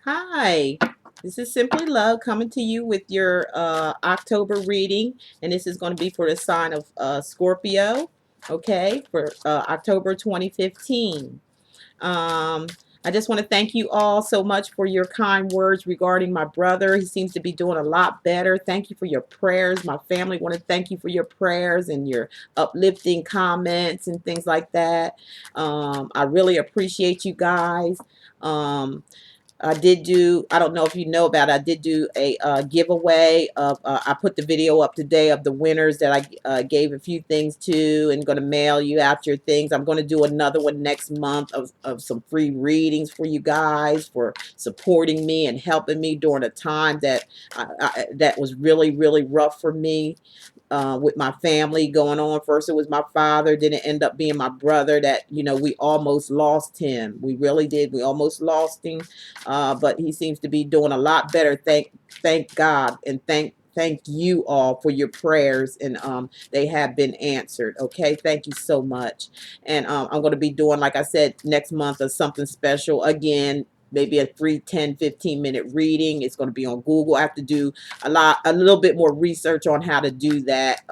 Hi, this is Simply Love coming to you with your October reading, and this is going to be for the sign of Scorpio, okay, for October 2015. Um, I just want to thank you all so much for your kind words regarding my brother. He seems to be doing a lot better. Thank you for your prayers. My family want to thank you for your prayers and your uplifting comments and things like that. I really appreciate you guys. Um, I did do, I don't know if you know about it, I did do a giveaway of, I put the video up today of the winners that I gave a few things to and going to mail you out your things. I'm going to do another one next month of some free readings for you guys for supporting me and helping me during a time that that was really, really rough for me with my family going on. First, it was my father. Then it ended up being my brother that, we almost lost him. We really did. We almost lost him. But he seems to be doing a lot better. Thank God. And thank you all for your prayers, and they have been answered. Okay, thank you so much. And I'm going to be doing, like I said, next month of something special again, maybe a free 10-15 minute reading. It's going to be on Google. I have to do a little bit more research on how to do that.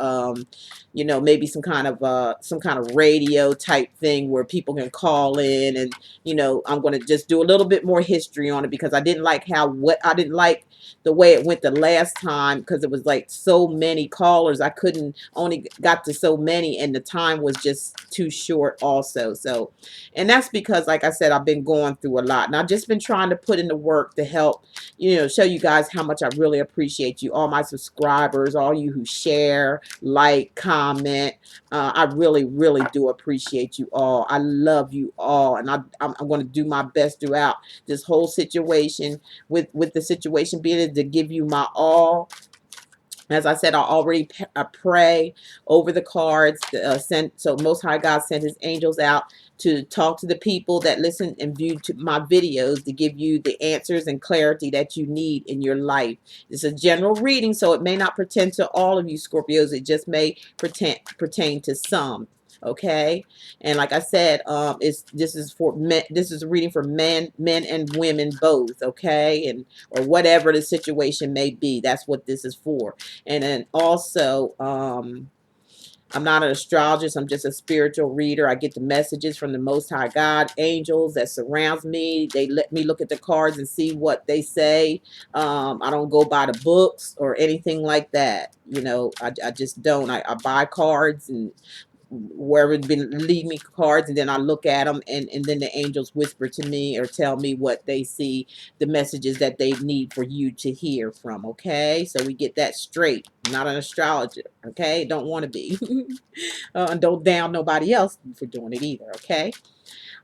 Maybe some kind of radio type thing where people can call in, and I'm going to just do a little bit more history on it, because I didn't like the way it went the last time, because it was like so many callers. I couldn't only got to so many, and the time was just too short also. So, and that's because, like I said, I've been going through a lot, and I've just been trying to put in the work to help, show you guys how much I really appreciate you, all my subscribers, all you who share, like, comment. I really, really do appreciate you all. I love you all, and I'm going to do my best throughout this whole situation, with the situation being to give you my all. As I said, I already pray over the cards. So Most High God sent His angels out to talk to the people that listen and view to my videos, to give you the answers and clarity that you need in your life. It's a general reading, so it may not pertain to all of you Scorpios. It just may pertain to some. Okay, and like I said, this is for men. This is a reading for men and women both. Okay, and or whatever the situation may be. That's what this is for. And then also, I'm not an astrologist. I'm just a spiritual reader. I get the messages from the Most High God, angels that surrounds me. They let me look at the cards and see what they say. I don't go by the books or anything like that. I just don't. I buy cards and wherever it's been lead me cards, and then I look at them, and then the angels whisper to me or tell me what they see, the messages that they need for you to hear from. Okay, so we get that straight. I'm not an astrologer. Okay, don't want to be. And don't down nobody else for doing it either. Okay.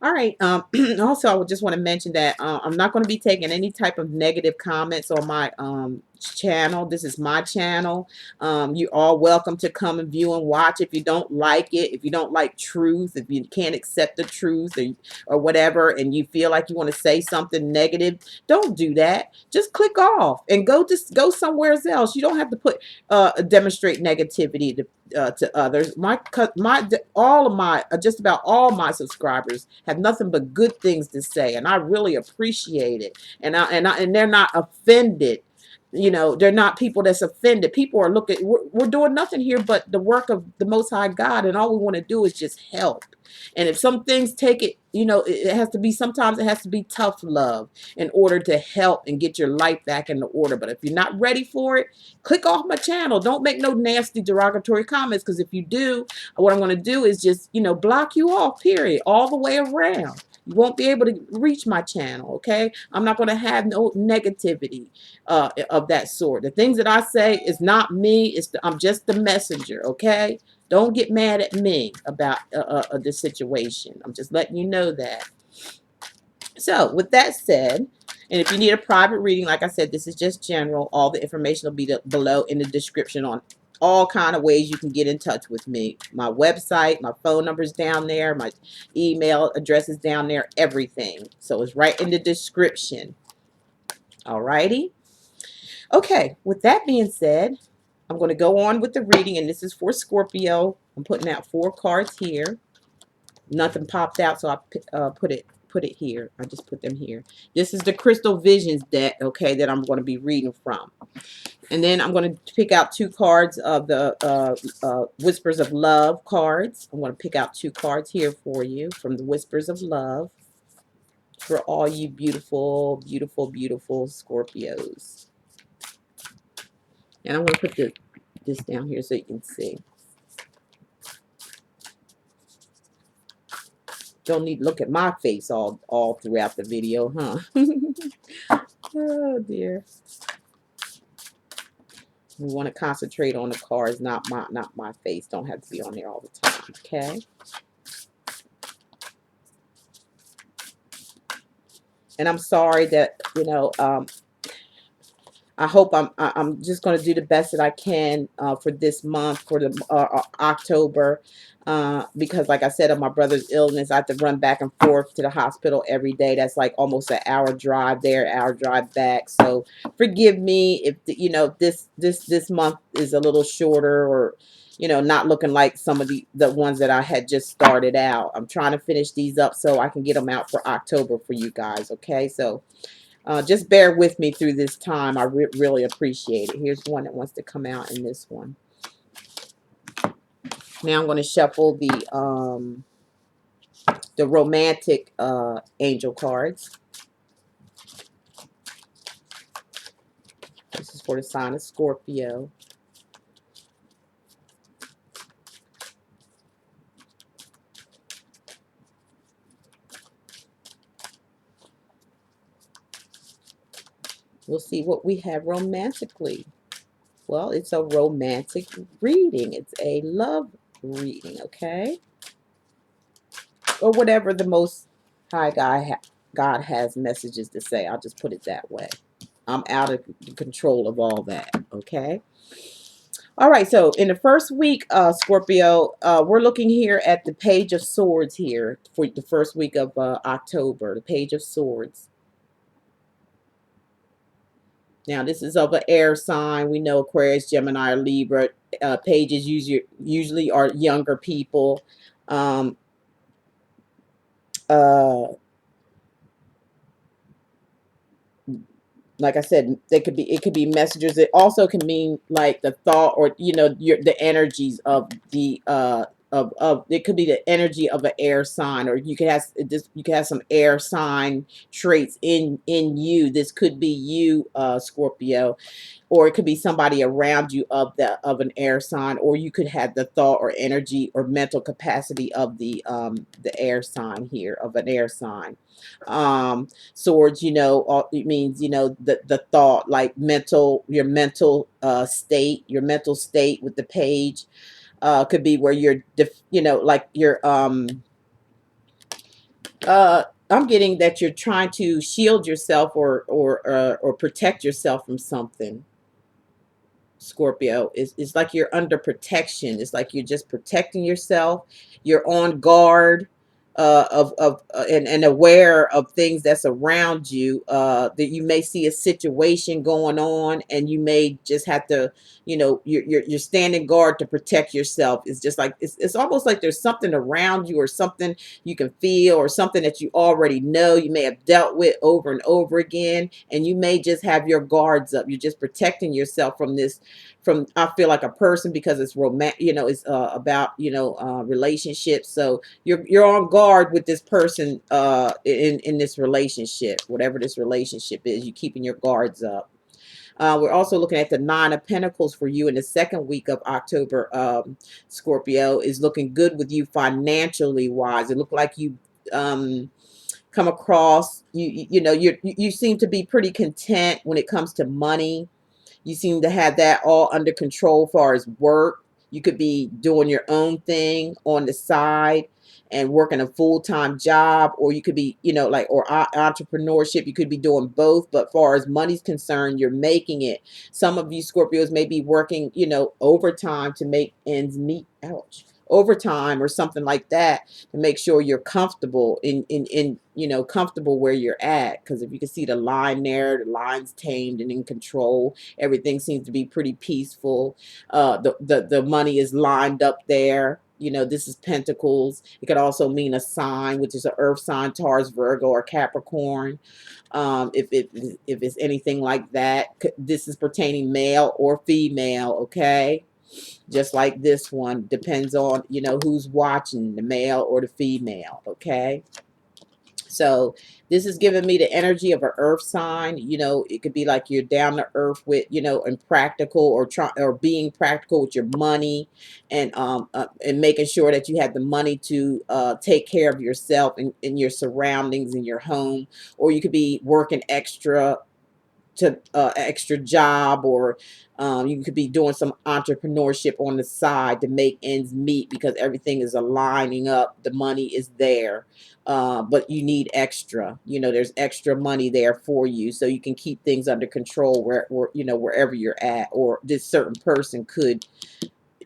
All right. Also, I would just want to mention that I'm not going to be taking any type of negative comments on my channel. This is my channel. You're all welcome to come and view and watch. If you don't like it, if you don't like truth, if you can't accept the truth, or whatever, and you feel like you want to say something negative, don't do that. Just click off and go somewhere else. You don't have to demonstrate negativity to others. All of my just about all my subscribers have nothing but good things to say, and I really appreciate it. And they're not offended. They're not people that's offended. People are looking. We're doing nothing here but the work of the Most High God, and all we want to do is just help. And if some things take it, it has to be. Sometimes it has to be tough love in order to help and get your life back in order. But if you're not ready for it, click off my channel. Don't make no nasty derogatory comments, because if you do, what I'm going to do is just, block you off, period, all the way around. You won't be able to reach my channel. Okay, I'm not going to have no negativity of that sort. The things that I say is not me. I'm just the messenger. Okay, don't get mad at me about the situation. I'm just letting you know that. So with that said, and if you need a private reading, like I said, this is just general. All the information will be below in the description on all kind of ways you can get in touch with me. My website, my phone number is down there, my email address is down there, everything. So it's right in the description. Alrighty. Okay, with that being said, I'm going to go on with the reading, and this is for Scorpio. I'm putting out 4 cards here. Nothing popped out, so I put put it here. I just put them here. This is the Crystal Visions deck, okay, that I'm going to be reading from. And then I'm going to pick out 2 cards of the Whispers of Love cards. I'm going to pick out 2 cards here for you from the Whispers of Love for all you beautiful, beautiful, beautiful Scorpios. And I'm going to put this down here so you can see. Don't need to look at my face all throughout the video, huh? Oh, dear. We want to concentrate on the cards, not my face. Don't have to be on there all the time, okay? And I'm sorry that, I hope I'm just going to do the best that I can for this month, for the October, because like I said, of my brother's illness, I have to run back and forth to the hospital every day. That's like almost an hour drive there, hour drive back. So forgive me if this month is a little shorter, or not looking like some of the ones that I had just started out. I'm trying to finish these up so I can get them out for October for you guys. Okay, so. Just bear with me through this time. I really appreciate it. Here's one that wants to come out in this one. Now I'm going to shuffle the romantic angel cards. This is for the sign of Scorpio. We'll see what we have romantically. Well, it's a romantic reading. It's a love reading, okay? Or whatever the Most High God has messages to say. I'll just put it that way. I'm out of control of all that, okay? All right, so in the first week, Scorpio, we're looking here at the Page of Swords here for the first week of October, the Page of Swords. Now, this is of an air sign. We know Aquarius, Gemini, or Libra. Pages usually are younger people. Um, uh, like I said, it could be messengers. It also can mean like the thought, or the energies of the of it could be the energy of an air sign, or you could have this, you could have some air sign traits in you. This could be you, Scorpio, or it could be somebody around you of an air sign, or you could have the thought or energy or mental capacity of the air sign here, of an air sign. Swords, it means, the thought, like your mental state, with the page. Could be where you're, like you're, I'm getting that you're trying to shield yourself, or protect yourself from something. Scorpio, it's like you're under protection. It's like you're just protecting yourself. You're on guard, and aware of things that's around you. That you may see a situation going on, and you may just have to, you're standing guard to protect yourself. It's just like it's almost like there's something around you, or something you can feel, or something that you already know you may have dealt with over and over again, and you may just have your guards up. You're just protecting yourself from this, I feel like, a person, because it's it's about relationships. So you're on guard with this person in this relationship, whatever this relationship is. You're keeping your guards up. We're also looking at the Nine of Pentacles for you in the second week of October. Scorpio, is looking good with you financially wise. It looked like you come across, you seem to be pretty content when it comes to money. You seem to have that all under control as far as work. You could be doing your own thing on the side and working a full-time job, or you could be, or entrepreneurship. You could be doing both, but far as money's concerned, you're making it. Some of you Scorpios may be working, overtime to make ends meet. Ouch. Overtime or something like that, to make sure you're comfortable comfortable where you're at. Because if you can see the line there, the line's tamed and in control. Everything seems to be pretty peaceful. The money is lined up there. You know, this is Pentacles. It could also mean a sign, which is an earth sign, Taurus, Virgo, or Capricorn. If it's anything like that, this is pertaining male or female, okay? Just like this one, depends on, you know, who's watching, the male or the female, okay? So this is giving me the energy of an earth sign. You know, it could be like you're down to earth with, you know, and practical, or try, or being practical with your money, and making sure that you have the money to take care of yourself and your surroundings in your home. Or you could be working extra to extra job, or you could be doing some entrepreneurship on the side to make ends meet, because everything is aligning up, the money is there, but you need extra, you know, there's extra money there for you, so you can keep things under control where you know, wherever you're at. Or this certain person could,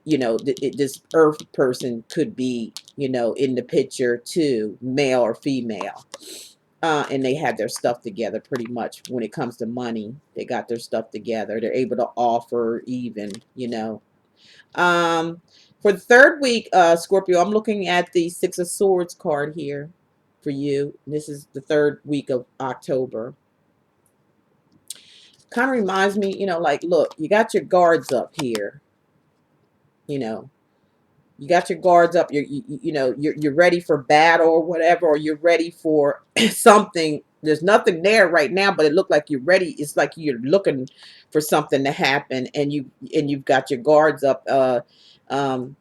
you know, this earth person could be, you know, in the picture too, male or female. And they have their stuff together pretty much when it comes to money. They got their stuff together. They're able to offer even, you know. Um, for the third week, Scorpio, I'm looking at the Six of Swords card here for you. This is the third week of October. Kind of reminds me, you know, like, look, you got your guards up here, you know. You got your guards up. You know, you're ready for battle or whatever, or you're ready for something. There's nothing there right now, but it looked like you're ready. It's like you're looking for something to happen, and you've got your guards up. Um,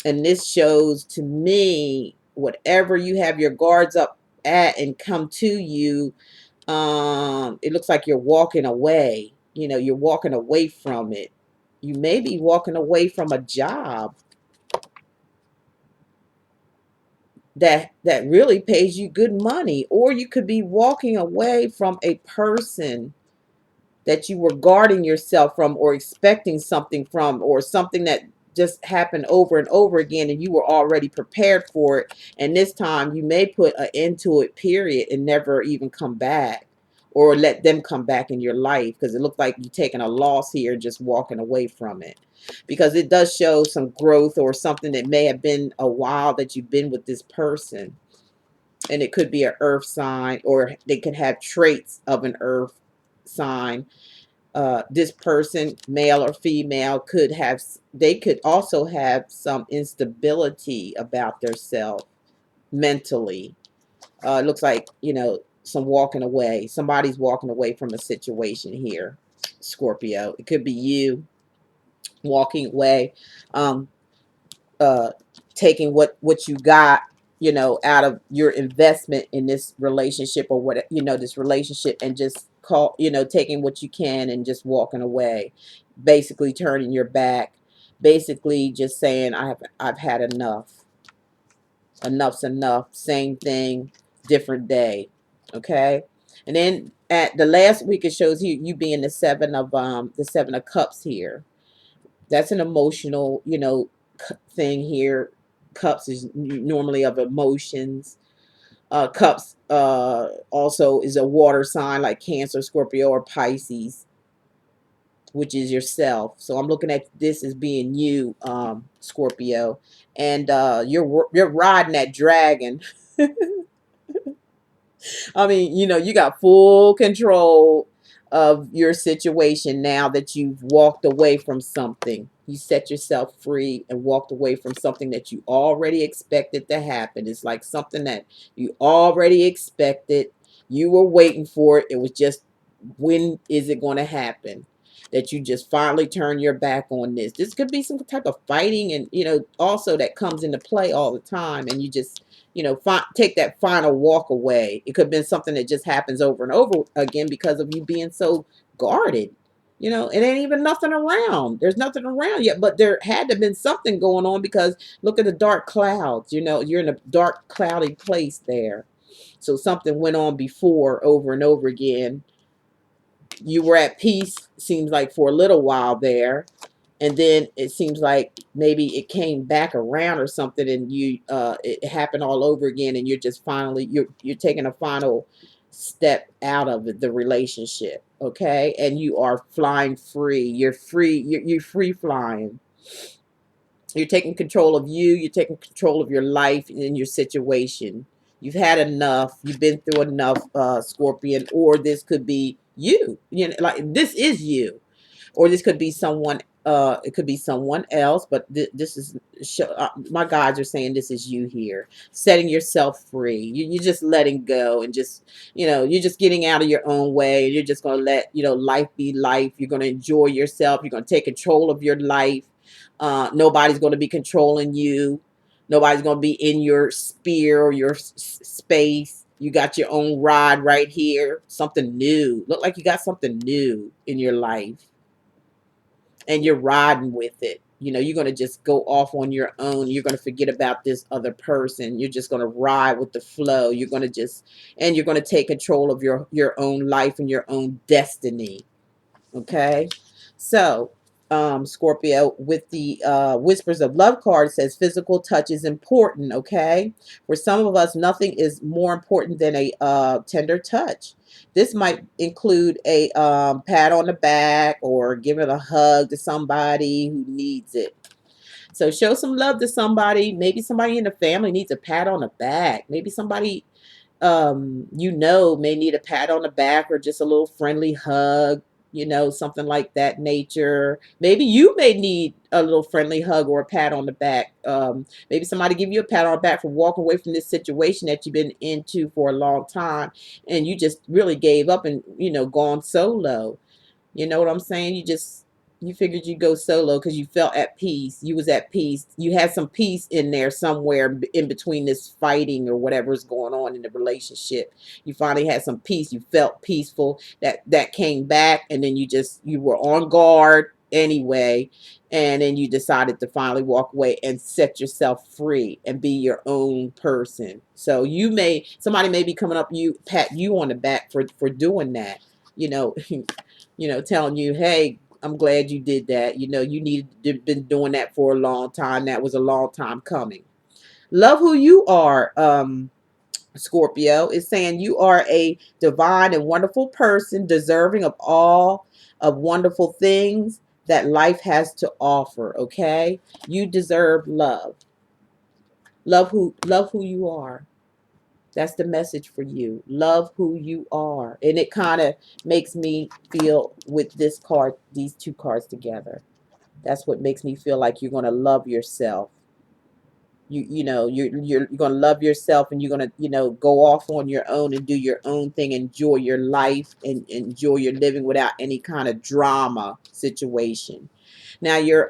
and this shows to me, whatever you have your guards up at and come to you, it looks like you're walking away. You know, you're walking away from it. You may be walking away from a job that really pays you good money, or you could be walking away from a person that you were guarding yourself from, or expecting something from, or something that just happened over and over again, and you were already prepared for it, and this time you may put an end to it, period, and never even come back, or let them come back in your life, because it looked like you're taking a loss here and just walking away from it, because it does show some growth, or something that may have been a while that you've been with this person. And it could be an earth sign, or they could have traits of an earth sign. This person, male or female, could have, they could also have some instability about their self mentally. It looks like, you know, some walking away. Somebody's walking away from a situation here, Scorpio. It could be you walking away, um, uh, taking what you got, you know, out of your investment in this relationship, or what, you know, this relationship, and just call, you know, taking what you can and just walking away, basically turning your back, basically just saying, I've had enough. Enough's enough. Same thing, different day. Okay. And then at the last week, it shows you being the 7 of cups here. That's an emotional, you know, thing here. Cups is normally of emotions. Cups also is a water sign, like Cancer, Scorpio, or Pisces, which is yourself. So I'm looking at this as being you, Scorpio, and you're riding that dragon. I mean, you know, you got full control of your situation now that you've walked away from something. You set yourself free and walked away from something that you already expected to happen. It's like something that you already expected. You were waiting for it. It was just, when is it going to happen? That you just finally turn your back on this. This could be some type of fighting, and, you know, also that comes into play all the time. And you just, you know, take that final walk away. It could have been something that just happens over and over again because of you being so guarded. You know, it ain't even nothing around. There's nothing around yet, but there had to have been something going on, because look at the dark clouds. You know, you're in a dark, cloudy place there. So something went on before, over and over again. You were at peace, seems like, for a little while there, and then it seems like maybe it came back around or something, and it happened all over again, and you're just finally, you're taking a final step out of the relationship, okay, and you are flying free. You're free. You're free flying. You're taking control of you. You're taking control of your life and your situation. You've had enough. You've been through enough, Scorpion. Or this could be you. You know, like this is you, or this could be someone. It could be someone else, but this is my guides are saying this is you here, setting yourself free. You're just letting go and just, you're just getting out of your own way. You're just going to let, life be life. You're going to enjoy yourself. You're going to take control of your life. Nobody's going to be controlling you. Nobody's going to be in your sphere or your space. You got your own ride right here. Something new. Look like you got something new in your life, and you're riding with it. You're going to just go off on your own. You're going to forget about this other person. You're just going to ride with the flow. You're going to you're going to take control of your own life and your own destiny. Okay, so Scorpio, with the Whispers of Love card, says physical touch is important. Okay, for some of us, nothing is more important than a tender touch. This might include a pat on the back or giving a hug to somebody who needs it. So show some love to somebody. Maybe somebody in the family needs a pat on the back. Maybe somebody may need a pat on the back or just a little friendly hug, something like that nature. Maybe you may need a little friendly hug or a pat on the back. Maybe somebody give you a pat on the back for walking away from this situation that you've been into for a long time, and you just really gave up and, gone solo. You know what I'm saying? You figured you'd go solo because you felt at peace. You was at peace. You had some peace in there somewhere in between this fighting or whatever's going on in the relationship. You finally had some peace. You felt peaceful. That came back, and then you were on guard anyway, and then you decided to finally walk away and set yourself free and be your own person. So somebody may be coming up you, pat you on the back for doing that. You know, telling you, hey, I'm glad you did that. You needed to been doing that for a long time. That was a long time coming. Love who you are, Scorpio. Is saying you are a divine and wonderful person, deserving of all of wonderful things that life has to offer. Okay, you deserve love. Love who you are. That's the message for you. Love who you are. And it kind of makes me feel with this card, these two cards together. That's what makes me feel like you're going to love yourself. You're going to love yourself, and you're going to, go off on your own and do your own thing, enjoy your life and enjoy your living without any kind of drama situation. Now your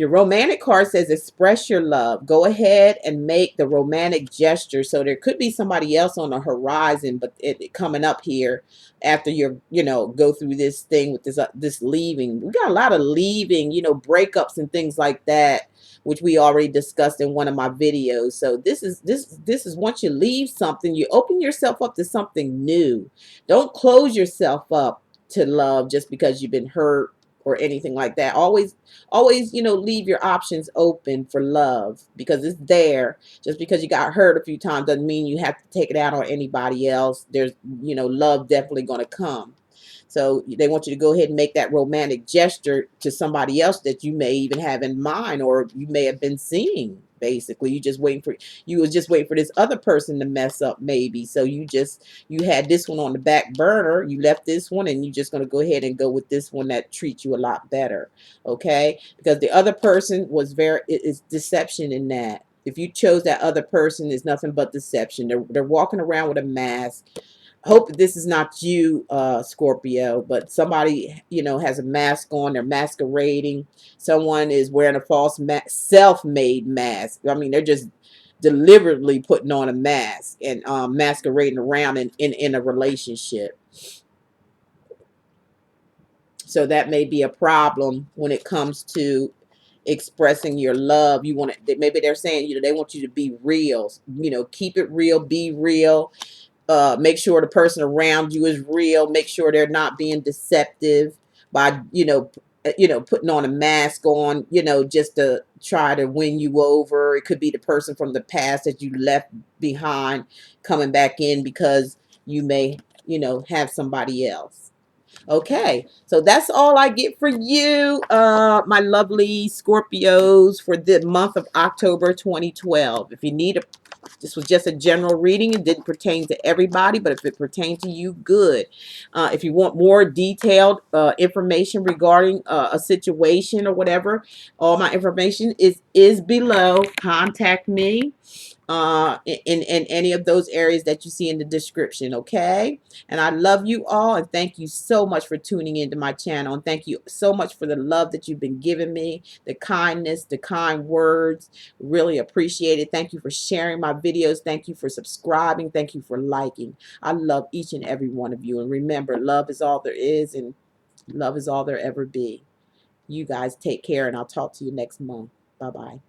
romantic card says express your love. Go ahead and make the romantic gesture. So there could be somebody else on the horizon, but it coming up here after go through this thing with this leaving. We got a lot of leaving, breakups and things like that, which we already discussed in one of my videos. So this is once you leave something, you open yourself up to something new. Don't close yourself up to love just because you've been hurt or anything like that. Always, leave your options open for love, because it's there. Just because you got hurt a few times doesn't mean you have to take it out on anybody else. There's, love definitely going to come. So they want you to go ahead and make that romantic gesture to somebody else that you may even have in mind, or you may have been seeing. Basically, you was just waiting for this other person to mess up, maybe. So you had this one on the back burner. You left this one, and you're just going to go ahead and go with this one that treats you a lot better. Okay, because the other person it's deception in that. If you chose that other person, it's nothing but deception. They're walking around with a mask. Hope this is not you, Scorpio, but somebody, has a mask on. They're masquerading. Someone is wearing a false self-made mask. I mean, they're just deliberately putting on a mask and masquerading around in a relationship. So that may be a problem when it comes to expressing your love. Maybe they're saying, they want you to be real. Keep it real, be real. Make sure the person around you is real. Make sure they're not being deceptive by, putting on a mask on, just to try to win you over. It could be the person from the past that you left behind coming back in because you may, have somebody else. Okay, so that's all I get for you, my lovely Scorpios, for the month of October 2012. If you need a, this was just a general reading. It didn't pertain to everybody, but if it pertained to you, good. If you want more detailed information regarding a situation or whatever, all my information is below. Contact me in any of those areas that you see in the description. Okay, and I love you all, and thank you so much for tuning into my channel, and thank you so much for the love that you've been giving me, the kindness, the kind words. Really appreciate it. Thank you for sharing my videos. Thank you for subscribing. Thank you for liking. I love each and every one of you, and remember, love is all there is, and love is all there ever be. You guys take care, and I'll talk to you next month. Bye bye.